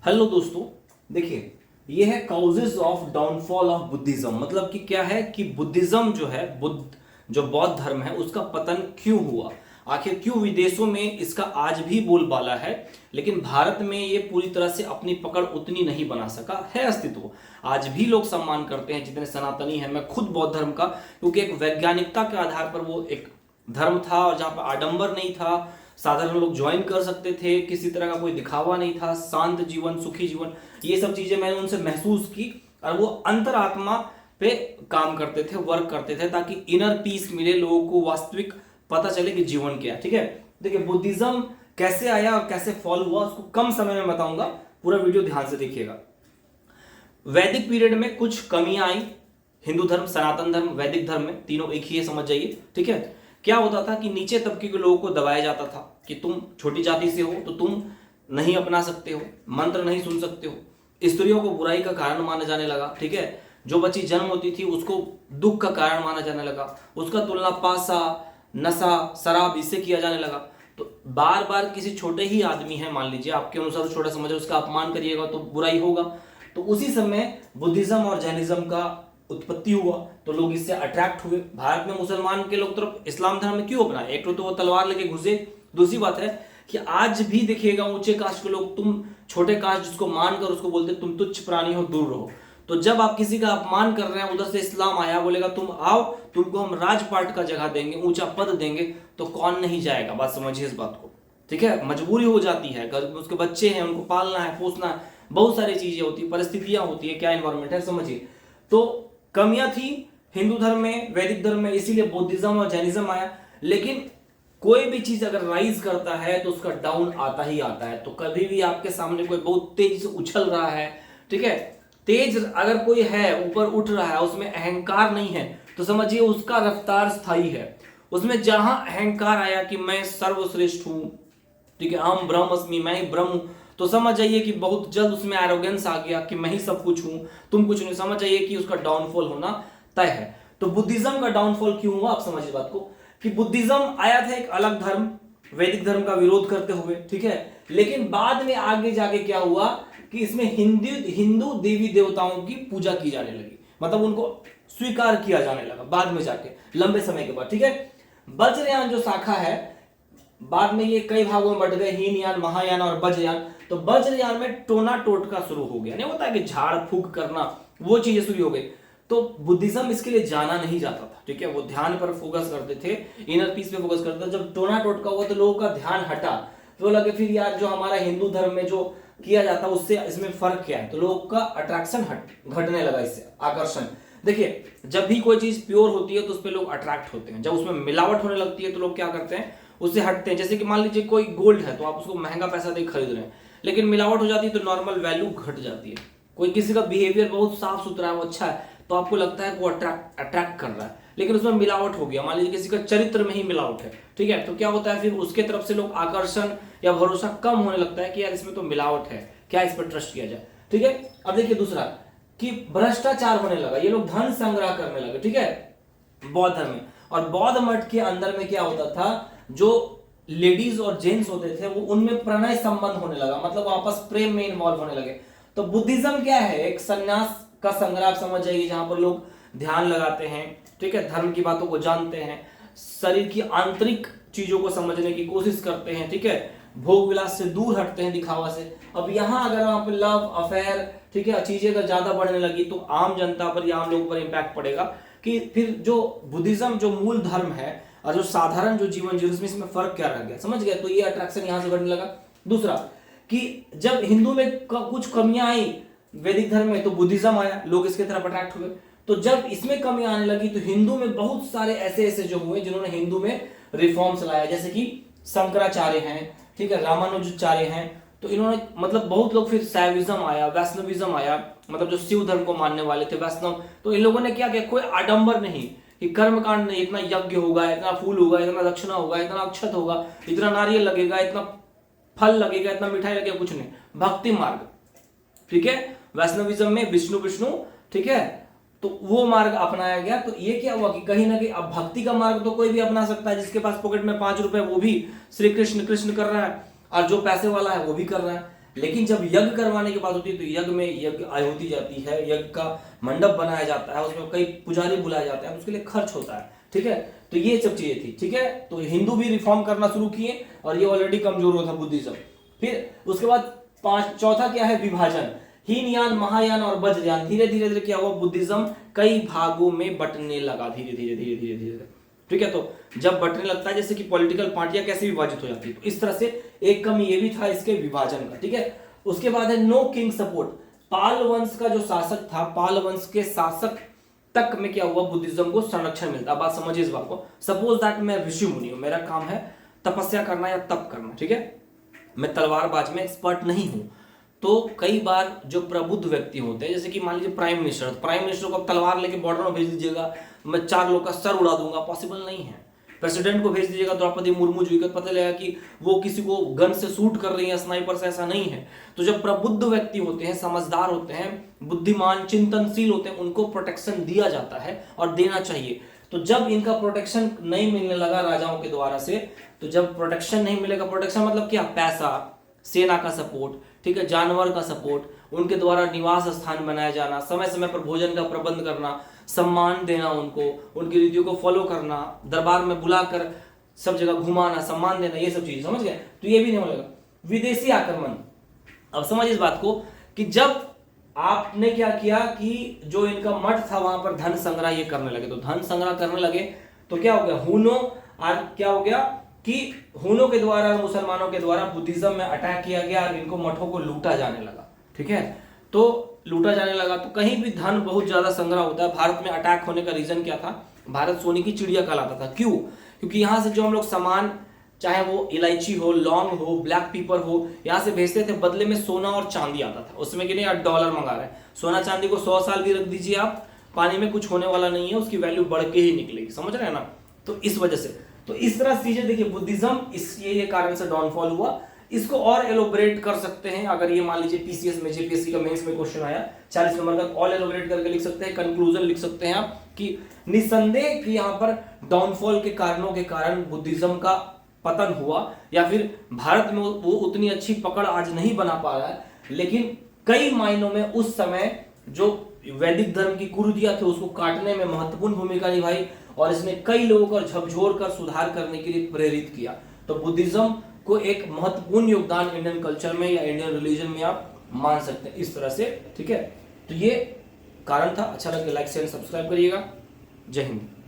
Hello दोस्तों, देखिए ये है causes of downfall of Buddhism. मतलब कि क्या है कि बुद्धिज्म जो है, जो बौद्ध धर्म है उसका पतन क्यों हुआ, आखिर क्यों विदेशों में इसका आज भी बोलबाला है लेकिन भारत में ये पूरी तरह से अपनी पकड़ उतनी नहीं बना सका है। अस्तित्व आज भी लोग सम्मान करते हैं जितने सनातनी हैं। मैं खुद बौद्ध धर्म का, क्योंकि एक वैज्ञानिकता के आधार पर वो एक धर्म था और जहां पर आडंबर नहीं था, साधारण लोग ज्वाइन कर सकते थे, किसी तरह का कोई दिखावा नहीं था, शांत जीवन, सुखी जीवन, ये सब चीजें मैंने उनसे महसूस की। और वो अंतरात्मा पे काम करते थे, वर्क करते थे, ताकि इनर पीस मिले, लोगों को वास्तविक पता चले कि जीवन क्या है। ठीक है, देखिए बुद्धिज्म कैसे आया और कैसे फॉल हुआ उसको कम समय में बताऊंगा, पूरा वीडियो ध्यान से देखिएगा। वैदिक पीरियड में कुछ कमियां आई, हिंदू धर्म, सनातन धर्म, वैदिक धर्म में तीनों एक ही है, समझ जाइए। ठीक है, क्या होता था कि नीचे तबके के लोगों को दबाया जाता था कि तुम छोटी जाति से हो तो तुम नहीं अपना सकते हो, मंत्र नहीं सुन सकते हो, स्त्रियों को बुराई का कारण माना जाने लगा। ठीक है, जो बच्ची जन्म होती थी उसको दुख का कारण माना जाने लगा, उसका तुलना पासा, नशा, शराब इससे किया जाने लगा। तो बार बार किसी छोटे ही आदमी है, मान लीजिए आपके अनुसार छोटा समझो, उसका अपमान करिएगा तो बुराई होगा। तो उसी समय बुद्धिज्म और जैनिज्म का उत्पत्ति हुआ, तो लोग इससे अट्रैक्ट हुए। भारत में मुसलमान के लोग तरफ इस्लाम धर्म में क्यों अपना, एक तो वो तलवार लेके घुसे, दूसरी बात है कि आज भी देखिएगा ऊंचे कास्ट के लोग, तुम छोटे कास्ट जिसको मानकर उसको बोलते तुम तुच्छ प्राणी हो, दूर रहो। तो जब आप किसी का अपमान कर रहे हैं, उधर से इस्लाम आया, बोलेगा तुम आओ, तुमको हम राजपाट का जगह देंगे, ऊंचा पद देंगे, तो कौन नहीं जाएगा। बात समझिए इस बात को। ठीक है, मजबूरी हो जाती है, उसके बच्चे हैं, उनको पालना है, पोसना है, बहुत सारी चीजें होती है, परिस्थितियां होती है, क्या एनवायरमेंट है, समझिए। तो कमियां थी हिंदू धर्म में, वैदिक धर्म में, इसीलिए बुद्धिज्म और जैनिज्म आया। लेकिन कोई भी चीज अगर राइज करता है तो उसका डाउन आता ही आता है। तो कभी भी आपके सामने कोई बहुत तेज से उछल रहा है, ठीक है, तेज अगर कोई है, ऊपर उठ रहा है, उसमें अहंकार नहीं है, तो समझिए उसका रफ्तार स्थायी है। उसमें जहां अहंकार आया कि मैं सर्वश्रेष्ठ हूं, ठीक है, हम ब्रह्मस्मि, मैं ही ब्रह्म हूं, तो समझ जाइए कि बहुत जल्द उसमें एरोगेंस आ गया कि मैं ही सब कुछ हूं, तुम कुछ नहीं। समझ जाइए कि उसका डाउनफॉल होना तय है। तो बुद्धिज्म का डाउनफॉल क्यों हुआ, आप समझिए बात को, कि बुद्धिज्म आया था एक अलग धर्म, वैदिक धर्म का विरोध करते हुए, ठीक है, लेकिन बाद में आगे जाके क्या हुआ कि इसमें हिंदू देवी देवताओं की पूजा की जाने लगी, मतलब उनको स्वीकार किया जाने लगा बाद में जाके, लंबे समय के बाद। ठीक है, वज्रयान जो शाखा है, बाद में ये कई भागों में बढ़ गए, हीनयान, महायान और वज्रयान। तो वज्रयान में टोना टोटका शुरू हो गया, नहीं होता है कि झाड़ फूक करना, वो चीजें शुरू हो गई। तो बुद्धिज्म इसके लिए जाना नहीं जाता था, ठीक है, वो ध्यान पर फोकस करते थे, इनर पीस पे फोकस करते थे। जब टोना टोटका हुआ तो लोगों का ध्यान हटा, तो लगे फिर यार जो हमारा हिंदू धर्म में जो किया जाता है उससे इसमें फर्क क्या है, तो लोगों का अट्रैक्शन घटने लगा, इससे आकर्षण। देखिए जब भी कोई चीज प्योर होती है तो उस पर लोग अट्रैक्ट होते हैं, जब उसमें मिलावट होने लगती है तो लोग क्या करते हैं, उससे हटते हैं। जैसे कि मान लीजिए कोई गोल्ड है तो आप उसको महंगा पैसा दे खरीद रहे हैं, लेकिन मिलावट हो जाती है तो नॉर्मल वैल्यू घट जाती है। कोई किसी का बिहेवियर बहुत साफ सुथरा है, वो अच्छा है, तो आपको लगता है वो अट्रैक्ट कर रहा है, लेकिन उसमें मिलावट हो गया, मान लीजिए किसी का चरित्र में ही मिलावट है, ठीक है, तो क्या होता है फिर उसके तरफ से लोग आकर्षण या भरोसा कम होने लगता है कि यार इसमें तो मिलावट है, क्या इस पर ट्रस्ट किया जाए। ठीक है, अब देखिए दूसरा कि भ्रष्टाचार होने लगा, ये लोग धन संग्रह करने लगे, ठीक है, बौद्ध धर्म में। और बौद्ध मठ के अंदर में क्या होता था, जो लेडीज और जेंट्स होते थे वो उनमें प्रणय संबंध होने लगा, मतलब आपस प्रेम में इन्वॉल्व होने लगे। तो बुद्धिज्म क्या है, एक सन्यास का संग्रह समझ जाइए, जहां पर लोग ध्यान लगाते हैं, ठीक है, धर्म की बातों को जानते हैं, शरीर की आंतरिक चीजों को समझने की कोशिश करते हैं, ठीक है, भोग विलास से दूर हटते हैं, दिखावा से। अब यहाँ अगर आप लव अफेयर, ठीक है, चीजें अगर ज्यादा बढ़ने लगी तो आम जनता पर या आम लोगों पर इंपैक्ट पड़ेगा कि फिर जो बुद्धिज्म जो मूल धर्म है और जो साधारण जो जीवन जीवन इसमें फर्क क्या रह गया, समझ गया। तो ये अट्रैक्शन यहां से बढ़ने लगा। दूसरा कि जब हिंदू में कुछ कमियां आई वैदिक धर्म में, तो बुद्धिज्म आया, लोग इसके तरफ अट्रैक्ट हुए। तो जब इसमें कमी आने लगी तो हिंदू में बहुत सारे ऐसे जो हुए जिन्होंने हिंदू में रिफॉर्म्स लाया, जैसे कि शंकराचार्य हैं, ठीक है, रामानुजाचार्य हैं, तो इन्होंने मतलब बहुत लोग, फिर शैविज्म आया, वैष्णविज्म आया, मतलब जो शिव धर्म को मानने वाले थे वैष्णव, तो इन लोगों ने क्या किया, कोई आडंबर नहीं कि कर्मकांड नहीं, इतना यज्ञ होगा, इतना फूल होगा, इतना दक्षिणा होगा, इतना अक्षत होगा, इतना नारियल लगेगा, इतना फल लगेगा, इतना मिठाई लगेगा, कुछ नहीं, भक्ति मार्ग, ठीक है, वैष्णविज्म में विष्णु विष्णु, ठीक है, तो वो मार्ग अपनाया गया। तो ये क्या हुआ कि कहीं ना कहीं अब भक्ति का मार्ग तो कोई भी अपना सकता है, जिसके पास पॉकेट में 5 रुपए वो भी श्री कृष्ण कृष्ण कर रहा है, और जो पैसे वाला है वो भी कर रहा है। लेकिन जब यज्ञ करवाने की बात होती है तो यज्ञ में यज्ञ आहुति जाती है, यज्ञ का मंडप बनाया जाता है, उसमें कई पुजारी बुलाए जाते हैं, उसके लिए खर्च होता है। ठीक है, तो ये सब चीजें थी। ठीक है, तो हिंदू भी रिफॉर्म करना शुरू किए और ये ऑलरेडी कमजोर हुआ था बुद्धिज्म। फिर उसके बाद चौथा क्या है, विभाजन। हीनयान, महायान और वज्रयान, धीरे धीरे क्या हुआ, बुद्धिज्म कई भागों में बंटने लगा, धीरे धीरे धीरे धीरे धीरे। ठीक है, तो जब बंटने लगता है, जैसे कि पॉलिटिकल पार्टियां कैसे विभाजित हो जाती है, तो इस तरह से एक कमी ये भी था इसके विभाजन का। ठीक है, उसके बाद है नो किंग सपोर्ट। पाल वंश का जो शासक था, पाल वंश के शासक तक में क्या हुआ, बुद्धिज्म को संरक्षण मिलता। बात समझिए इस बात को। सपोज दैट मैं ऋषि मुनि हूं, मेरा काम है तपस्या करना या तप करना। ठीक है, मैं तलवारबाज में एक्सपर्ट नहीं हूं, तो कई बार जो प्रबुद्ध व्यक्ति होते हैं, जैसे कि मान लीजिए प्राइम मिनिस्टर को आप तलवार लेके बॉर्डर में भेज दीजिएगा, मैं 4 लोग का सर उड़ा दूंगा, पॉसिबल नहीं है। प्रेसिडेंट को भेज दीजिएगा द्रौपदी मुर्मू जी को, पता लगेगा कि वो किसी को गन से शूट कर रही है, स्नाइपर से, ऐसा नहीं है। तो जब प्रबुद्ध व्यक्ति होते हैं, समझदार होते हैं, बुद्धिमान, चिंतनशील होते हैं, उनको प्रोटेक्शन दिया जाता है और देना चाहिए। तो जब इनका प्रोटेक्शन नहीं मिलने लगा राजाओं के द्वारा से, तो जब प्रोटेक्शन नहीं मिलेगा, प्रोटेक्शन मतलब क्या, पैसा, सेना का सपोर्ट, ठीक है, जानवर का सपोर्ट, उनके द्वारा निवास स्थान बनाया जाना, समय समय पर भोजन का प्रबंध करना, सम्मान देना उनको, उनकी रीतियों को फॉलो करना, दरबार में बुलाकर सब जगह घुमाना, सम्मान देना, ये सब चीज समझ गए। तो ये भी नहीं मिलेगा। विदेशी आक्रमण, अब समझ इस बात को कि जब आपने क्या किया कि जो इनका मठ था वहां पर धन संग्रह ये करने लगे, तो धन संग्रह करने लगे तो क्या हो गया, हुनो, क्या हो गया कि हुनों के द्वारा, मुसलमानों के द्वारा बुद्धिज्म में अटैक किया गया और इनको मठों को लूटा जाने लगा। ठीक है, तो लूटा जाने लगा, तो कहीं भी धन बहुत ज्यादा संग्रह होता है। भारत में अटैक होने का रीजन क्या था, भारत सोने की चिड़िया कहलाता था। क्यों, क्योंकि यहां से जो हम लोग सामान, चाहे वो इलायची हो, लौंग हो, ब्लैक पीपर हो, यहाँ से भेजते थे, बदले में सोना और चांदी आता था। उसमें कि नहीं यार डॉलर मंगा रहे हैं, सोना चांदी को 100 साल भी रख दीजिए आप, पानी में कुछ होने वाला नहीं है, उसकी वैल्यू बढ़ के ही निकलेगी, समझ रहे हैं ना। तो इस वजह से, तो इस तरह चीजें देखिए, बुद्धिज्म इस ये कारण से डाउनफॉल हुआ। इसको और एलोबरेट कर सकते हैं, अगर ये मान लीजिए पीसीएस में, जेपीएससी का मेंस में क्वेश्चन आया 40 नंबर का, और एलोबरेट करके लिख सकते हैं, कंक्लूजन लिख सकते हैं आप कि निसंदेह कि यहाँ पर डाउनफॉल के कारणों के कारण बुद्धिज्म का पतन हुआ, या फिर भारत में वो उतनी अच्छी पकड़ आज नहीं बना पा रहा है, लेकिन कई मायनों में उस समय जो वैदिक धर्म की कुरीतियां थे उसको काटने में महत्वपूर्ण भूमिका निभाई, और इसने कई लोगों को झकझोर कर सुधार करने के लिए प्रेरित किया। तो बुद्धिज्म को एक महत्वपूर्ण योगदान इंडियन कल्चर में या इंडियन रिलीजन में आप मान सकते हैं इस तरह से। ठीक है, तो ये कारण था। अच्छा लगे लाइक शेयर सब्सक्राइब करिएगा। जय हिंद।